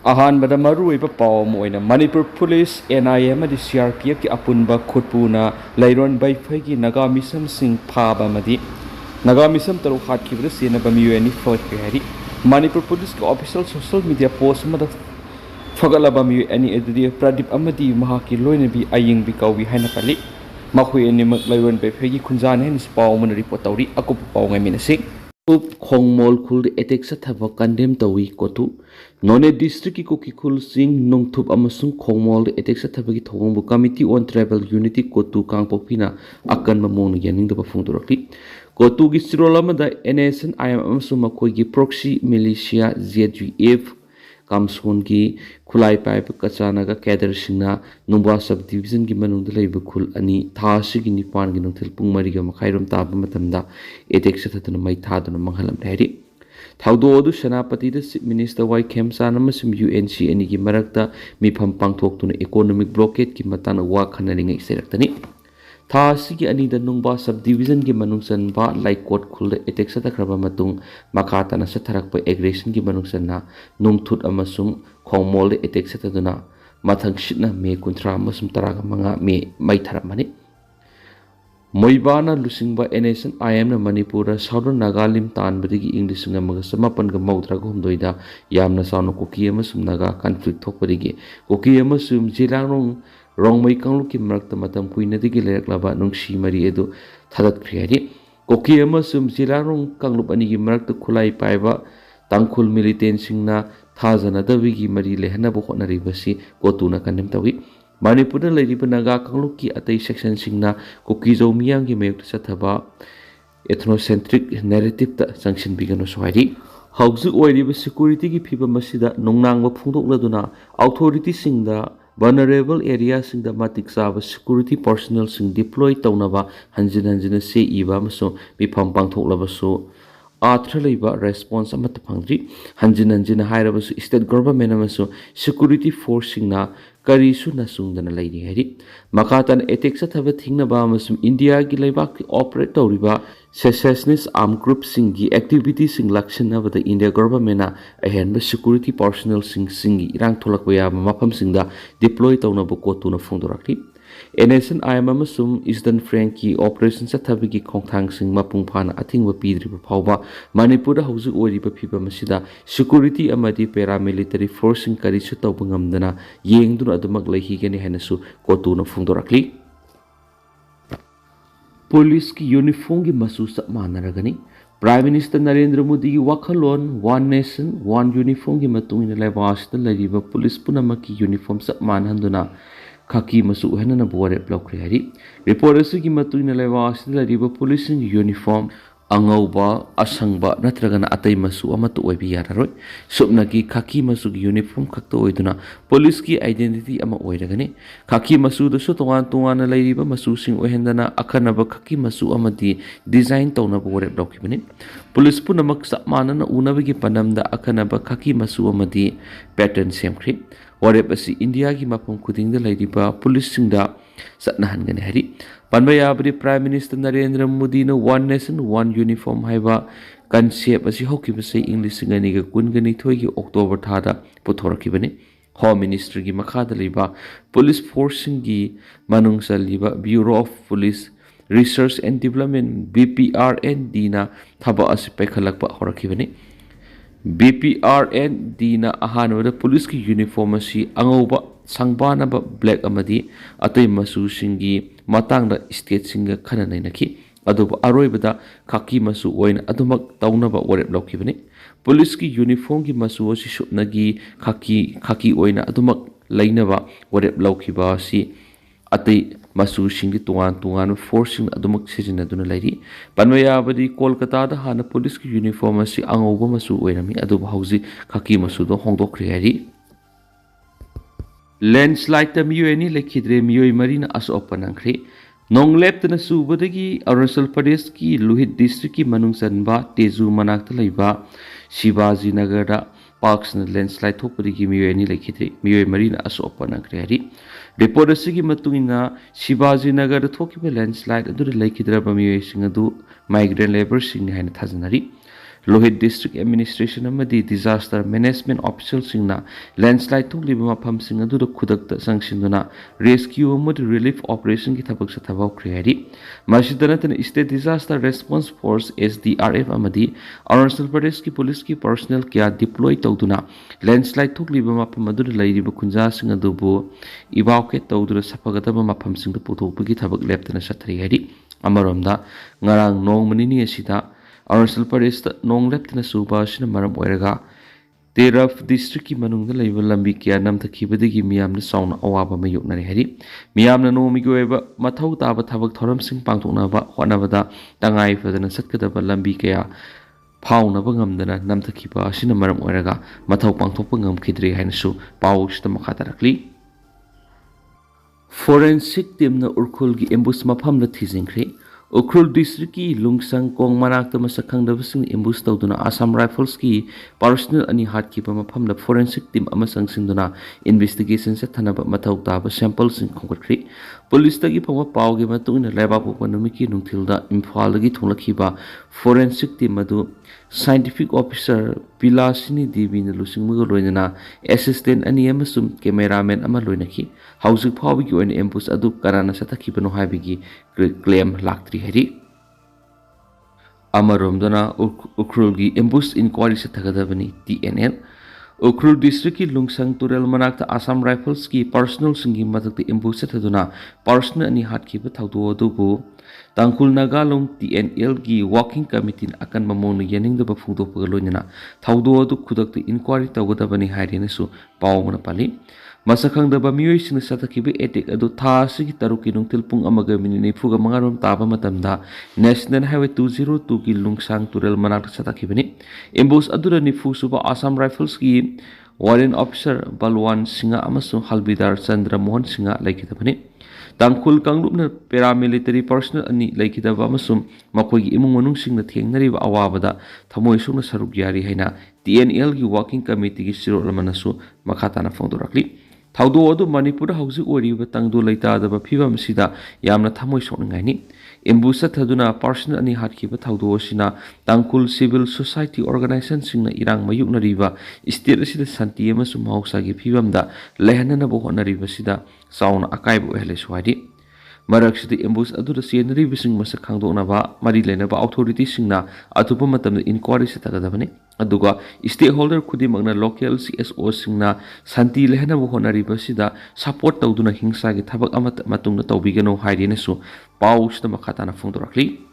अहानबद मरुइबा पाव Moina Manipur police NIM अदि CRPF की अपुनबा खुदपुना लैरोन बैफैगी नागा मिसम सिंह फाबा मदि नागा मिसम तरुक हाटखिबदा सेनबा मियुएनी फटखरि मणिपुर पुलिस के ऑफिशियल सोशल मीडिया पोस्ट मद फगलबा मियुएनी अदि प्रदीप अमदि महाकी लोइनबी अयिंगबी कौबी हाइना पल्ली मखुइ एनिमक लैरोन बैफैगी खुंजान हेन पाव मन रिपोर्ट तौरी अकुप पाव ngamiनसि खोंगमोल खुल एटेक सथब कंडेम तवी कोतु नोने डिस्ट्रिक्ट की कुकी खुल सिंह नोंथुप अमसुंग खोंगमोल एटेक सथब की थोंगबु कमिटी ऑन ट्राइबल यूनिटी कोतु कांगपोपिना अकन ममोन यानिंगदब फुंगदुरक्ति कोतु की सिरोल अमदा NSCN-IM अमसुंग मखोई की प्रॉक्सी मिलिशिया ZUF कामसोन की खुलाई पाइप कचानागा कैडर सिंगना नुंबा सब डिवीजन की मनुंग लैब खुल अनि थासी की निपान की नुंथल पुंग मरिगा मखाइरम ताब मतमदा एटेक सथतन मै थादन मंगलम थाइरि थाउदो अदु Senapati the chief minister Y Khemchand अमसुम UNCN की मरक्ता मिफम पांगथोक्तुन इकोनॉमिक ब्लॉकेट की मतान वा खनरिंग सेरक्तनी थासी की अनिद नुंबा सब डिवीजन की मनुंगसनबा लाइकोट खुल एटेक सतखरबा मतुंग मखाताना सथरक एग्रेशन की मनुंगसना नुंगथुट अमसुम खोंगमोल एटेक सतदुना मथंग शिटना मे कुंथ्रा अमसुम तरागा मंगा मे मैथरमनि मोइबाना लुसिंगबा NSCN-IM ना मणिपुर साउदर्न नागालिम तानबदगी इंग्लिश नमग समापन ग मौद्राग हुमदोइदा यामना साउनो cookie अमसुम Naga conflict थोपदगी cookie अमसुम जिलांगरोंग Rongmei कांगलु की मरक्ता मतम कुइनदगी लेरक्लाबा नुंगसी मरी एदु थादतख्रियारि कुकी अमसुम जिलांगरोंग कांगलु अनिगी मरक्ता खुलाई पाइबा तांगखुल मिलिटेंट सिंगना थाजनदबगी मरी लेहनबो होनरिबसी कोतुना कन्डेम तवी मणिपुर लैरिबा नागा कांगलु की अतै सेक्शन सिंगना कुकी जो मियांग की मेयक सथबा एथनोसेंट्रिक नैरेटिव ता संक्शन बिगनो सोहारी हौजु ओइरिबा सिक्योरिटी की फिबा मसिदा नोंनांगबा फुंदोकलदुना authority सिंगदा vulnerable area singda matik saba security personnel sing deploy tawnaba hanjin hanjin se iba maso bifam pangthoklaba so आथ्र लेबा रेस्पॉन्स अमत फंगद्री हंजिन हंजिन हायरबसु स्टेट गवर्नमेंट अमसु सिक्योरिटी फोर्स सिंगना करीसु नसुंगदन लैरि हैरि मखातन एटेक सथब थिंगनबा अमसु इंडिया की लेबाक की ऑपरेट तौरिबा सेसेसनिस्ट आर्म ग्रुप सिंगी एक्टिविटी सिंग लक्षनबद इंडिया गवर्नमेंट अहेनब सिक्योरिटी पर्सनल सिंगी इरांग थोलकबा याबा मफम सिंगदा डिप्लॉय तौनब कोतुना फोंदोरक्ति NSCN-IM अमसुम ईस्टर्न फ्रंट की ऑपरेशन सथबगी खोंथांग सिंग मपुंग फाना अथिंगबा पीद्रिबा फावबा मणिपुर हौजु ओरिबा फिबा मसिदा सिक्योरिटी अमदी पैरामिलिटरी फोर्स सिंग करिसु तौबा ngamdana yengduna adumak leihigani hainasu kotuna phungdorakli police की यूनिफॉर्म की मसू सब मानरगनी प्राइम मिनिस्टर नरेंद्र मोदी की वखलोन वन नेशन वन यूनिफॉर्म की मतुंग लेबासद लरिबा पुलिस पुनमक की यूनिफॉर्म सब मानहंदुना खाकी मसू हेनना बोरे ब्लॉक रेहरी रिपोर्ट की मतुंग लेबासद लरिबा पुलिस यूनिफॉर्म अंगौबा असंगबा नत्रगना अतै मसू अमत ओइबि याररोय सुपनकी खाकी मसू की यूनिफॉर्म खक्त ओइदुना पुलिस की आइडेंटिटी अमा ओइरगनी खाकी मसू दसु तोवान तोवान लैरिबा मसू सिंग ओहेंदना अखनबा खाकी मसू अमदी डिजाइन तौना बोरे ब्लॉकिबनि पुलिस पुनमक समानना उनबगी पनमदा अखनबा खाकी मसू अमदी पैटर्न सेमख्रि वरेप असि इंडिया की मफम खुदिंगदा लैरिबा पुलिस सिंगदा सतनहनगने हरि पनबयाबरी प्राइम मिनिस्टर नरेंद्र मोदी ने वन नेशन वन यूनिफॉर्म हाइबा कंसेप्ट असि हौकिबसे इंग्लिश गनिगा कुनगनि थोइगी अक्टोबर थादा पुथोरखिबने होम मिनिस्टर की मखादा लेबा पुलिस फोर्सिंग की मनुंगसलिबा bureau of police research and development BPRND ना थबा असि पैखलकबा होरखिबने BPRND ना अहानवदा पुलिस की यूनिफॉर्म असि अंगौबा संगबानबा ब्लैक अमदी अतै मसू सिंगी matangda state singa khana nainaki aduba aroibada khaki masu oina adumak taunaba warep lokibani police ki uniform ki masu si shupnagi khaki oina adumak lainaba warep lokiba si atai masu singi tuan forcing adumak sijina duna lairi panmaya badi kolkata da hana police ki uniform si angoba masu oinami aduba hauji khaki masu do hongdokri hari landslide ta miyoni lekhidre miyoi marina as opanangkhri नोंगलेप्तना सुबदगी Arunachal Pradesh की Lohit district की मनुंगसनबा Tezu मनाक्ता लैबा Shivaji Nagar पार्क्सना landslide थोपदगी मियोयनी लेखिद्रे मियोय Marina असोपनांख्रे Hari report असगी मतुंगिना Shivaji Nagar थोकिबा landslide Adoor लेखिद्रबा मियोयसिंग अदु migrant labour सिंग हाइना थाजनरी Lohit District Administration amadi Disaster Management Officialsingna landslide thokliba mafamsing aduda khudakta sangsinduna rescue amadi relief operation ki thabak sa thabakri hari masida natana State Disaster Response Force SDRF amadi Arunachal Pradesh ki police ki personnel kya deploy tawduna landslide thokliba mafam aduda lairiba khunja sing adubu evacuate tawduna sapagataba mafamsing da puthokpagi thabak leptana sathri hari amaromda ngarang nong manini asida Arunachal Pradesh ta nong leptana suba sina maram oiraga Teraf district ki manungda leiba lambi kya namthakibadagi miyamna sauna awaba mayoknari hari miyamna nomi ki oiba mathau taba thabak thoram sing pangthoknaba honabada tangai fadana satkadaba lambi kya phaunaba ngamdana namthakiba asina maram oiraga mathau pangthokpa ngamkhidre hainasu pawsta makha tarakli Forensic team na Urkhul gi ambush mafam na thijingkhri Ukhrul district ki lungsang kong manakta masakhang dabasing ambush tawduna Assam Rifles ki personnel ani hatkiba mafam na forensic team amasang singduna investigation sa thanaba mathau taba sample sing khongkri police tagi phama pawge matungina leba pokpa numiki nungthilda Imphal gi thonglakhiba forensic team adu scientific officer Pilasini Devi na lusingmuga loinana assistant ani amasum cameraman ama loinaki hausik phawgi oin ambush adu karana sathakibano haibigi claim laktri hari amaromdana Ukhrul gi ambush inquiry sathagadabani TNL Ukhrul district ki lungsang turel manakta Assam Rifles ki personal singi matakti ambush sathaduna personal ani hatkiba thawdu adubu Tangkul Naga long TNL gi working committee akan mamong yaning da bafungdo pagaloina thawdo adu khudakti inquiry tawgadabani hairina su pawmana pali masakhang da bamioi sing satakhibi etek adu tha sigi taruki nungtil pung amaga minini phuga mangarom taba matamda National Highway 202 ki lungsang turel manak satakhibani ambush adura ni phu suba Assam Rifles ki warrant officer Balwan Singha amasung Halbidar Chandra Mohan Singha laikidabani Tangkul kanglupna paramilitary personnel ani laikidaba amasum makoigi imung manung singna thengnariba awabada thamoi sungna saruk yari haina TNL gi working committee gi siro lamanasu makhatana fongdorakli thawdo adu Manipur hausi oriba tangdu laita daba phibam sida yamna thamoi sokngaini embusa thaduna personnel ani hatkiba thawdo sina Tangkul Civil Society Organization singna irang mayukna riba state asida santi amasum hausa gi phibamda lehanana bo honariba sida sauna akaibu hele swadi marakshidi ambush aduda senari bising masak khangdoknaba mari lenaba authority singna atupa matamda inquiry satagadabani aduga stakeholder khudimagna local CSO singna santi lehna bo honariba sida support tawduna hingsa gi thabak ama matungna tawbigano hairine su pau sida makhatana phongdorakli